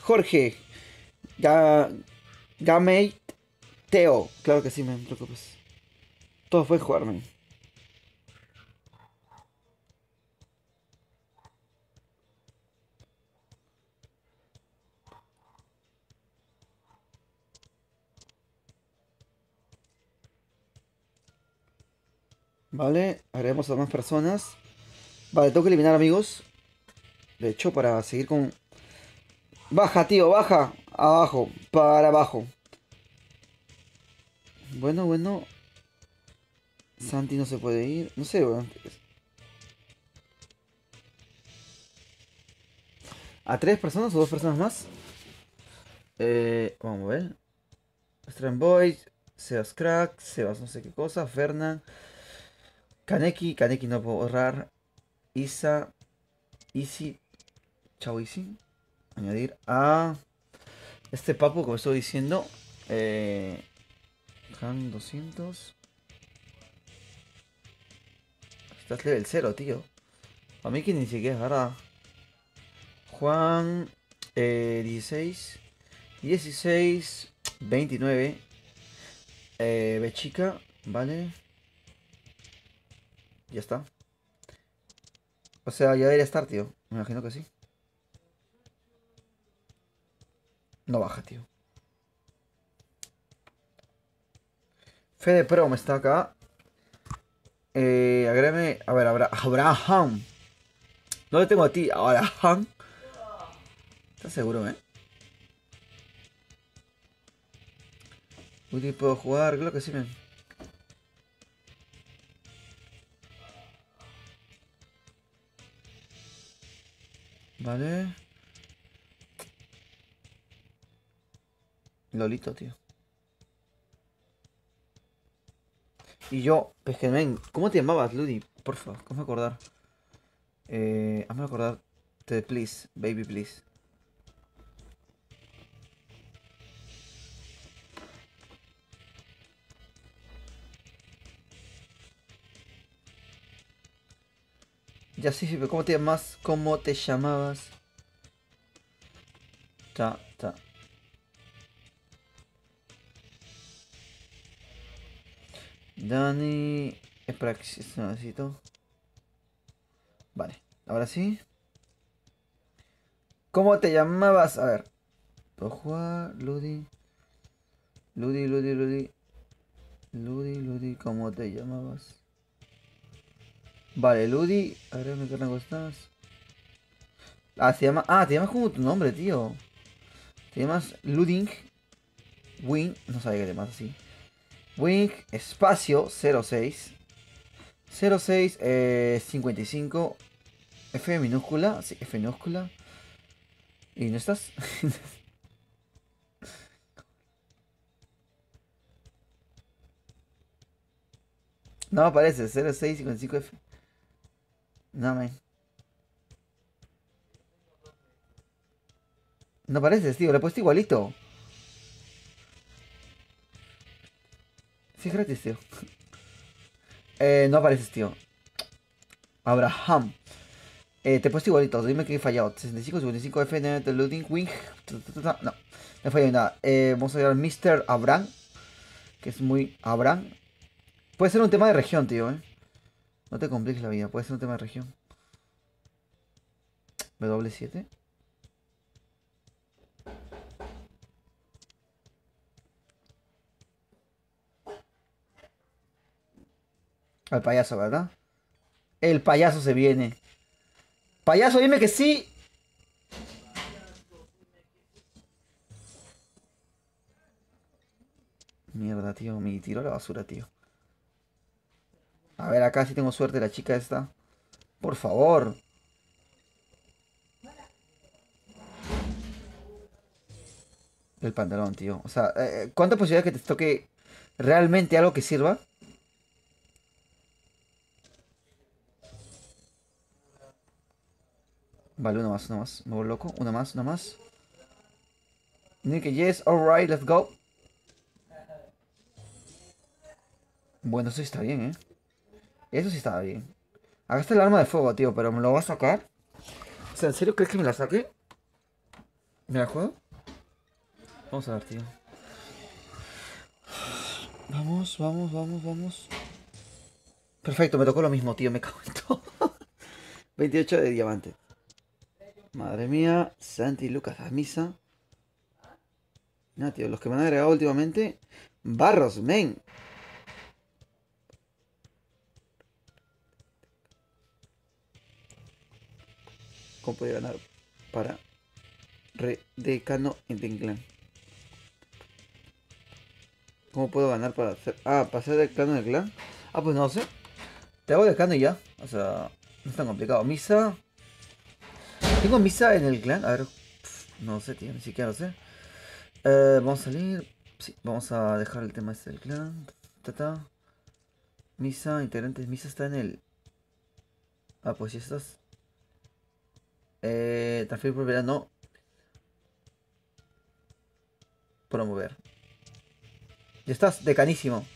Jorge. Ga, Gamate Teo. Claro que sí, me preocupes. Todo fue jugarme. Vale, haremos a más personas. Vale, tengo que eliminar amigos. De hecho, para seguir con... Baja, tío, baja. Abajo, para abajo. Bueno, bueno. Santi no se puede ir. No sé, weón. ¿A 3 personas o 2 personas más? Vamos a ver. Strand Boy, Sebas Crack, Sebas no sé qué cosa, Fernan, Kaneki no puedo borrar, Isa, Easy, Chao Easy. Añadir a este papu, como estoy diciendo. Eh, Han 200. Estás level 0, tío. A mí que ni siquiera es verdad. Juan 16. 16. 29. Bechica. Vale. Ya está. O sea, ya debería estar, tío. Me imagino que sí. No baja, tío. Fede Prom está acá. Agrégame. A ver, Abraham. No le tengo a ti. Abraham. ¿Estás seguro, Uy, ¿puedo jugar? Creo que sí, men. Vale. Lolito, tío. Y yo, pues que, men, ¿cómo te llamabas, Ludi? Porfa, ¿cómo acordar? Hazme acordar. Please, baby, please. Ya sí, sí, pero ¿cómo te llamas? ¿Cómo te llamabas? Ta, ta. Dani. Espera que si esto necesito. Vale, ahora sí. ¿Cómo te llamabas? A ver. ¿Puedo jugar? Ludi. Ludi, Ludi, Ludi. Ludi, Ludi, ¿cómo te llamabas? Vale, Ludi. A ver, ¿qué rango estás? Ah, se llama. Ah, te llamas como tu nombre, tío. Te llamas Luding Wing. No sabía que te llamas así. Wing espacio 06. 06 55. F minúscula. Sí, F minúscula. ¿Y no estás? No aparece. 0655F. No, man. No apareces, tío. Lo he puesto igualito. Sí, es gratis, tío. No apareces, tío. Abraham. Te he puesto igualito. Dime que he fallado. 65, 55F, de loading, wing. No, no he fallado nada. Vamos a ver al Mr. Abraham. Que es muy Abraham. Puede ser un tema de región, tío, No te compliques la vida. Puede ser un tema de región. W7. Al payaso, ¿verdad? El payaso se viene. Payaso, dime que sí. Mierda, tío. Me tiró a la basura, tío. A ver, acá sí tengo suerte la chica esta. Por favor. El pantalón, tío. O sea, ¿cuánta posibilidad que te toque realmente algo que sirva? Vale, una más, una más. Me vuelvo loco. Una más, una más. Nick, yes, alright, let's go. Bueno, eso sí está bien, ¿eh? Eso sí está bien. Acá está el arma de fuego, tío, pero ¿me lo va a sacar? O sea, ¿en serio crees que me la saque? ¿Me la juego? Vamos a ver, tío. Vamos, vamos, vamos, vamos. Perfecto, me tocó lo mismo, tío, me cago en todo. 28 de diamante. Madre mía, Santi y Lucas a misa. Nah, tío, los que me han agregado últimamente. Barros, men. ¿Cómo puede ganar para Redecano en Clan? ¿Cómo puedo ganar para hacer... Ah, para ser decano en el clan? Ah, pues no sé. Te hago decano y ya. O sea, no es tan complicado. Misa. ¿Tengo misa en el clan? A ver. No sé, tío, ni siquiera lo sé. Vamos a salir. Sí, vamos a dejar el tema este del clan. Ta. Misa, integrantes. Misa está en el. Ah, pues ya estás. Transferir por verano. Promover. Ya estás, decanísimo.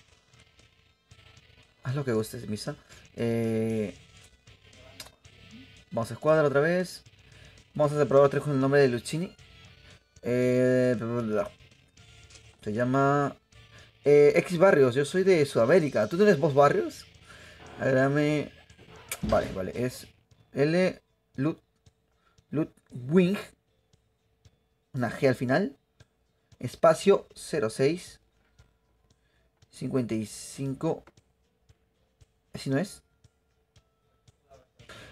Haz lo que gustes, Misa. Eh, Vamos a escuadra otra vez. Vamos a hacer probar 3 con el nombre de Luchini. Bla, bla. Se llama X Barrios. Yo soy de Sudamérica. ¿Tú tienes vos Barrios? Agrame. Vale, vale. Es L. Lut. Ludwig. Una G al final. Espacio 06. 55. ¿Así no es?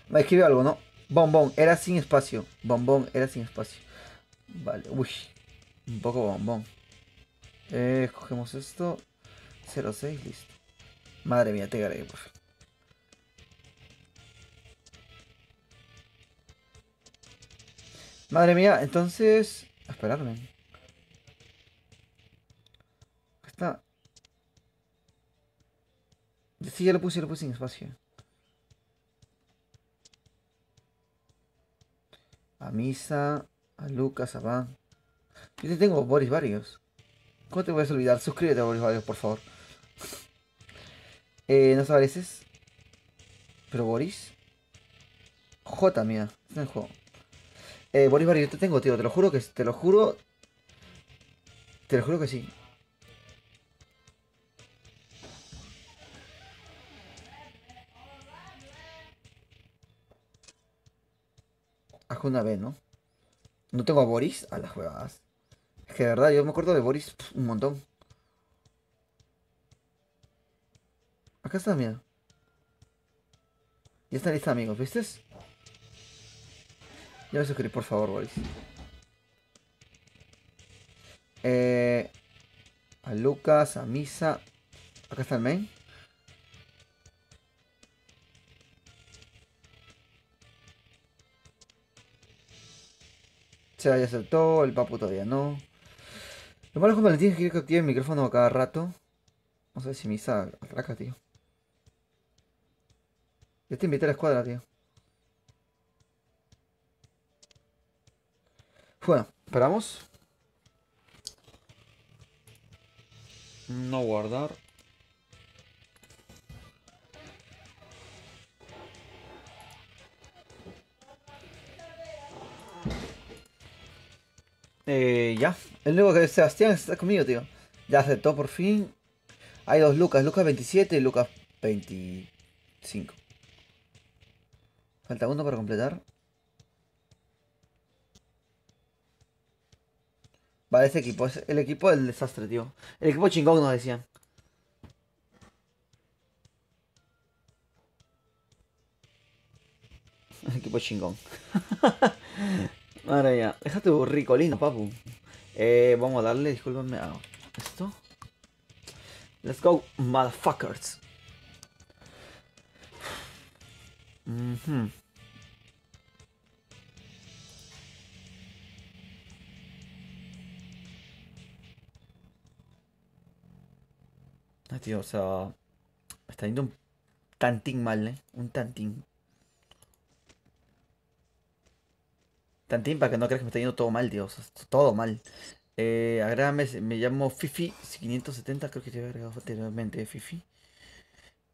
Me escribe algo, ¿no? Bombón. Era sin espacio. Bombón. Era sin espacio. Vale. Uy. Un poco bombón. Cogemos esto. 06. Listo. Madre mía, te agregué, por fin. Madre mía, entonces... A esperarme. Está... Sí, ya lo puse en espacio. A Misa, a Lucas, a Van. Yo te tengo Boris varios. ¿Cómo te puedes olvidar? Suscríbete a Boris varios, por favor. No sabes, pero Boris. J, mía. Está en el juego. Boris varios, yo te tengo, tío. Te lo juro que... Te lo juro... Te lo juro que sí. Haz una vez, ¿no? No tengo a Boris a las jugadas. Es que de verdad, yo me acuerdo de Boris un montón. Acá está, mira. Ya está lista, amigos, ¿viste? Ya me suscribí, por favor, Boris. Eh, a Lucas, a Misa. Acá está el main. Seba ya aceptó, el papu todavía no. Lo malo es que Valentín quiere que active el micrófono a cada rato. No sé si Misa atraca, tío. Ya te invité a la escuadra, tío. Bueno, esperamos. No guardar. Ya. El único que es Sebastián está conmigo, tío. Ya aceptó por fin. Hay dos Lucas. Lucas 27 y Lucas 25. Falta uno para completar. Vale, ese equipo. Es el equipo del desastre, tío. El equipo chingón nos decían. Equipo chingón. Ahora ya, déjate tu ricolino, papu. Vamos a darle, discúlpame, a esto. Let's go, motherfuckers. Ujú. Ah, tío, o sea, me está yendo un tantín mal, ¿eh? Un tantín. Tantín para que no creas que me está yendo todo mal, tío. O sea, todo mal. Agrégame, me llamo Fifi 570, creo que te había agregado anteriormente Fifi.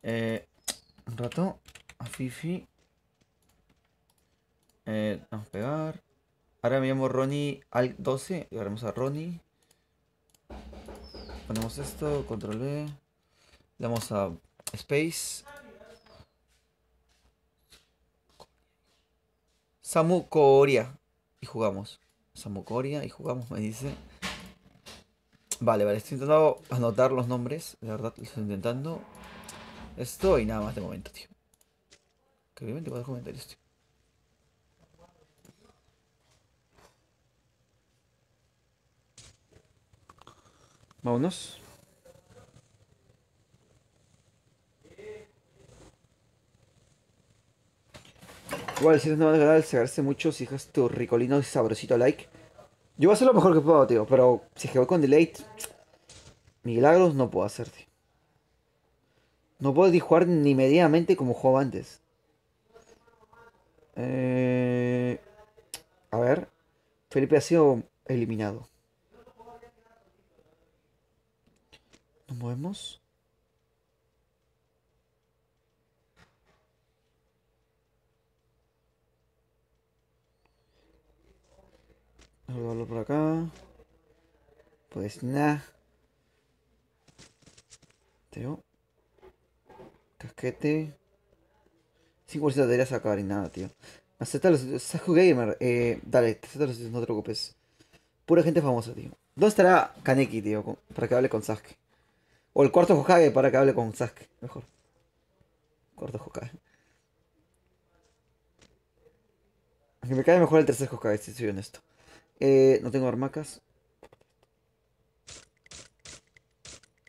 Un rato. A Fifi. Vamos a pegar. Ahora me llamo Ronnie Al 12. Y agarramos a Ronnie. Ponemos esto, control V. Le damos a Space. Samu Koria. Y jugamos. Samu Koria y jugamos, me dice. Vale, vale, estoy intentando anotar los nombres. De verdad, lo estoy intentando. Esto y nada más de momento, tío. Que obviamente con los comentarios, tío. Vámonos. Igual, si eres nuevo en el canal, se agradece mucho si dejas tu ricolino y sabrosito like. Yo voy a hacer lo mejor que puedo, tío, pero si es que voy con delay, milagros no puedo hacer, tío. No puedo ni jugar ni medianamente como jugaba antes. Eh... A ver. Felipe ha sido eliminado. Nos movemos. Vamos a darlo por acá. Pues nada. Tío. Casquete. 5% debería sacar y nada, tío. Acepta los Saku Gamer. Dale, acepta los no te preocupes. Pura gente famosa, tío. ¿Dónde estará Kaneki, tío? Para que hable con Sasuke. O el cuarto Hokage para que hable con Sasuke. Mejor. Cuarto Hokage. Aunque me cae mejor el tercer Hokage, si soy honesto. No tengo armacas.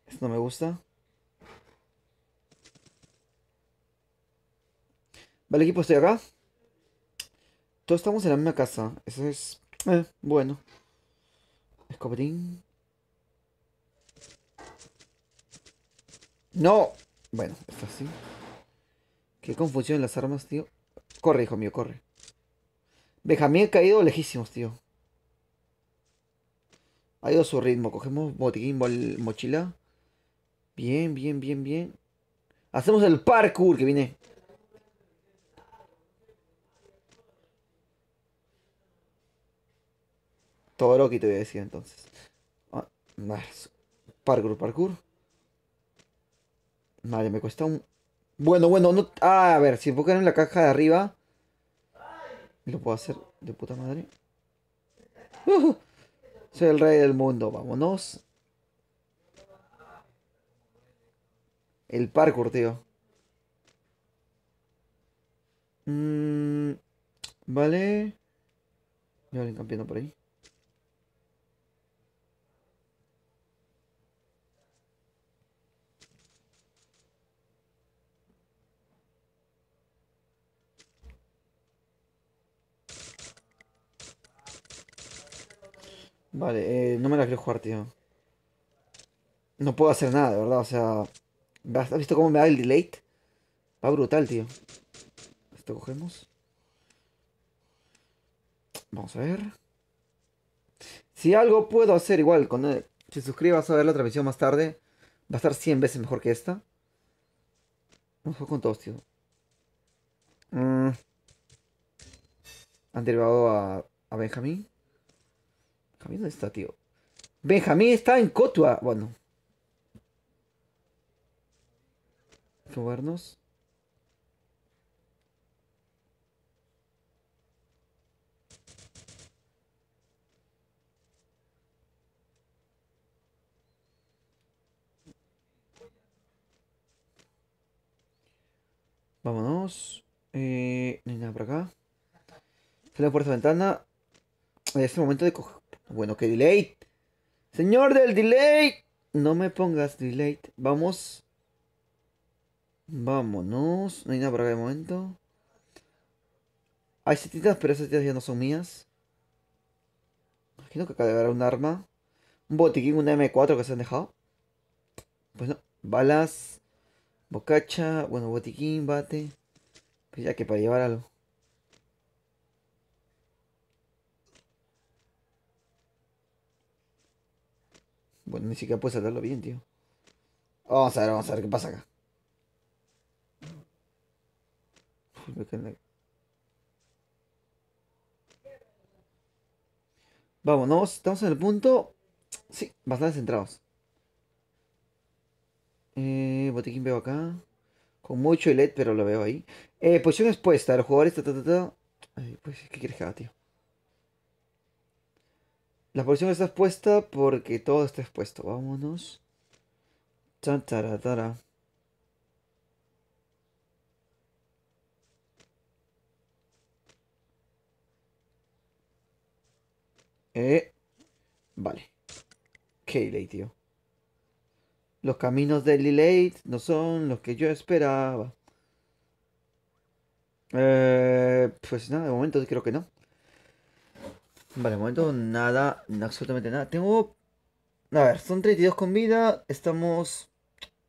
Esto no me gusta. Vale, equipo, estoy acá. Todos estamos en la misma casa. Eso es... bueno. Escopetín. ¡No! Bueno, esto así. Qué confusión en las armas, tío. Corre, hijo mío, corre. Benjamín ha caído lejísimos, tío. Ha ido a su ritmo. Cogemos botiquín, mochila. Bien, bien, bien, bien. Hacemos el parkour que viene. Todoroki te voy a decir entonces. Ah, parkour, parkour. Vale, me cuesta un... Bueno, bueno, no... Ah, a ver, si enfocan en la caja de arriba... Lo puedo hacer de puta madre. Soy el rey del mundo, vámonos. El parkour, tío. Mm, vale. Ya van campeando por ahí. Vale, no me la quiero jugar, tío. No puedo hacer nada, de verdad, o sea... ¿Has visto cómo me da el delay? Va brutal, tío. Esto cogemos. Vamos a ver. Si algo puedo hacer igual, si suscribas a ver la transmisión más tarde, va a estar 100 veces mejor que esta. Vamos a jugar con todos, tío. Mm, han derivado a Benjamín. ¿Benjamín dónde está, tío? Benjamín está en Cotua. Bueno, hay que movernos. Vámonos. No hay nada por acá. Sale por esa ventana. Es el momento de coger. Bueno, que delay. Señor del delay. No me pongas delay. Vamos. Vámonos. No hay nada por acá de momento. Hay setitas, pero esas setitas ya no son mías. Imagino que acá debe haber un arma. Un botiquín, una M4 que se han dejado. Pues no. Balas. Bocacha. Bueno, botiquín, bate. Pues ya que para llevar algo. Bueno, ni siquiera puedes saltarlo bien, tío. Vamos a ver qué pasa acá. Uy, vámonos, estamos en el punto. Sí, bastante centrados. Botiquín veo acá. Con mucho LED, pero lo veo ahí. Posición expuesta. Los jugadores. Ay, pues, ¿qué quieres que haga, tío? La posición está expuesta porque todo está expuesto. Vámonos. Chan, tara, tara. Eh, vale. Qué delay, tío. Los caminos del delay no son los que yo esperaba. Pues nada, de momento creo que no. Vale, de momento nada, absolutamente nada. Tengo... A ver, son 32 con vida. Estamos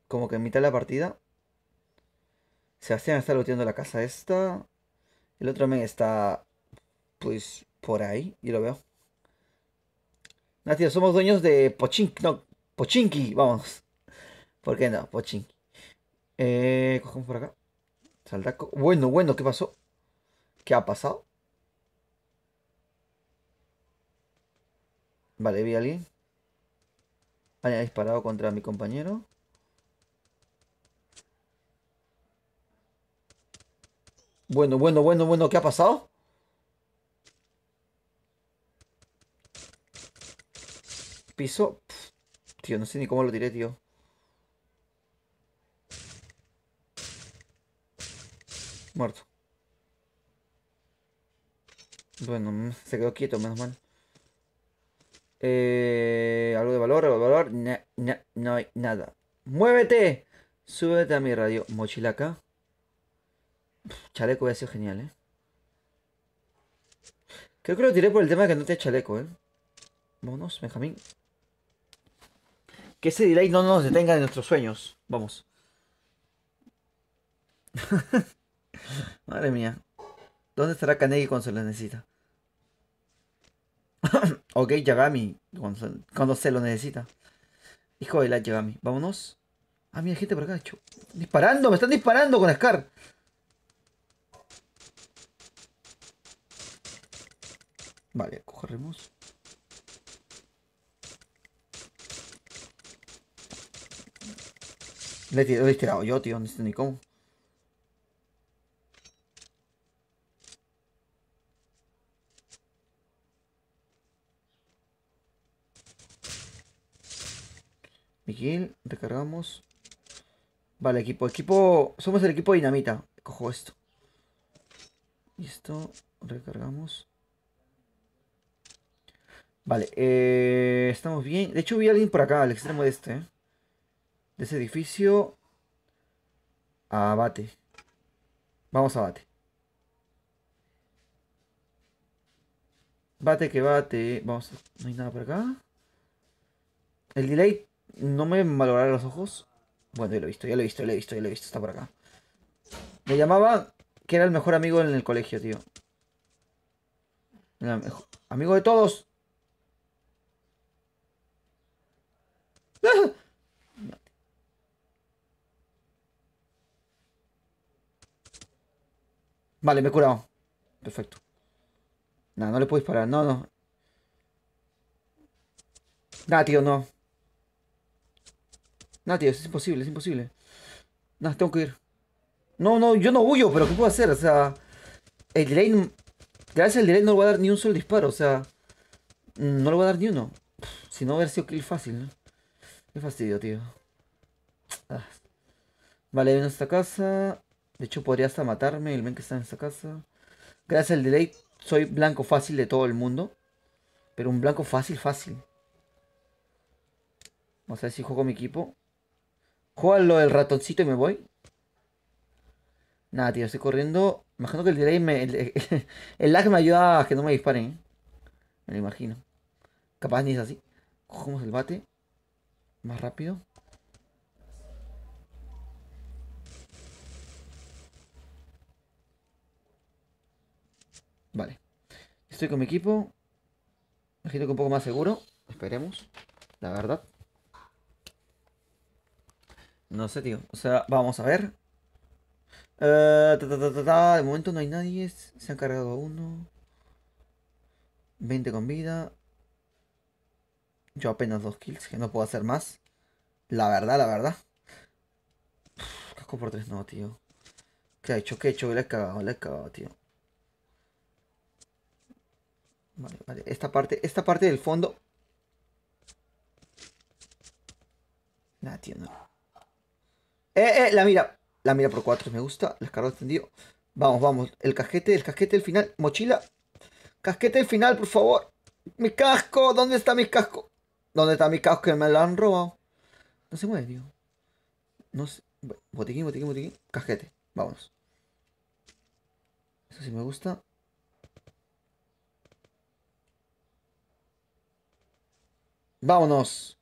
como que en mitad de la partida. Sebastián está looteando la casa esta. El otro men está, pues, por ahí. Yo lo veo. Nada, tío, somos dueños de Pochinki. No, Pochinki, vamos. ¿Por qué no? Pochinki. Cogemos por acá. Saltaco. Bueno, bueno, ¿qué pasó? ¿Qué ha pasado? Vale, vi a alguien. Alguien ha disparado contra mi compañero. Bueno, bueno, bueno, bueno, ¿qué ha pasado? Piso. Pf, tío, no sé ni cómo lo tiré, tío. Muerto. Bueno, se quedó quieto, menos mal. Algo de valor, algo de valor. No hay nada. ¡Muévete! Súbete a mi radio. Mochila acá. Chaleco hubiera sido genial, ¿eh? Creo que lo tiré por el tema de que no te chaleco, ¿eh? Vámonos, Benjamín. Que ese delay no nos detenga de nuestros sueños. Vamos. Madre mía. ¿Dónde estará Kaneki cuando se lo necesita? Ok, Yagami. Cuando se lo necesita. Hijo de la Yagami. Vámonos. Ah, mira, gente por acá. Disparando, me están disparando con Scar. Vale, corremos. Lo he tirado yo, tío. No sé ni cómo. Miguel, recargamos. Vale, equipo. Equipo. Somos el equipo dinamita. Cojo esto. Y esto. Recargamos. Vale, estamos bien. De hecho, vi a alguien por acá, al extremo de este. De ese edificio. Abate. Vamos a bate. Bate que bate. Vamos. No hay nada por acá. El delay no me malogrará los ojos. Bueno, ya lo he visto, ya lo he visto, ya lo he visto, ya lo he visto. Está por acá. Me llamaba que era el mejor amigo en el colegio, tío. Amigo de todos. ¡Ah! Vale, me he curado. Perfecto. Nada, no le puedo disparar. No, no. Nada, tío, no. Nada, tío, es imposible, es imposible. Nada, tengo que ir. No, no, yo no huyo, pero ¿qué puedo hacer? O sea, el delay. Gracias al delay no le voy a dar ni un solo disparo. O sea, no le voy a dar ni uno. Si no, hubiera sido kill fácil, ¿no? Qué fastidio, tío. Ah. Vale, en esta casa. De hecho, podría hasta matarme el men que está en esta casa. Gracias al delay, soy blanco fácil de todo el mundo. Pero un blanco fácil, fácil. Vamos a ver si juego mi equipo. Juega lo del ratoncito y me voy. Nada, tío, estoy corriendo. Imagino que el delay el lag me ayuda a que no me disparen, ¿eh? Me lo imagino. Capaz ni es así. Cogemos el bate. Más rápido. Vale. Estoy con mi equipo. Imagino que un poco más seguro. Esperemos. La verdad. No sé, tío. O sea, vamos a ver. De momento no hay nadie. Se han cargado a uno. 20 con vida. Yo apenas 2 kills. Que no puedo hacer más. La verdad, la verdad. Casco por 3 no, tío. ¿Qué ha hecho? ¿Qué ha hecho? Le he cagado, tío. Vale, vale. Esta parte del fondo. Nah, tío, no. La mira. La mira por 4 me gusta. El carro extendido. Vamos, vamos. El casquete del final. Mochila. Casquete del final, por favor. Mi casco. ¿Dónde está mi casco? ¿Dónde está mi casco? Que me lo han robado. No se mueve, tío. No sé. Botiquín, botiquín, botiquín. Casquete. Vámonos. Eso sí me gusta. Vámonos.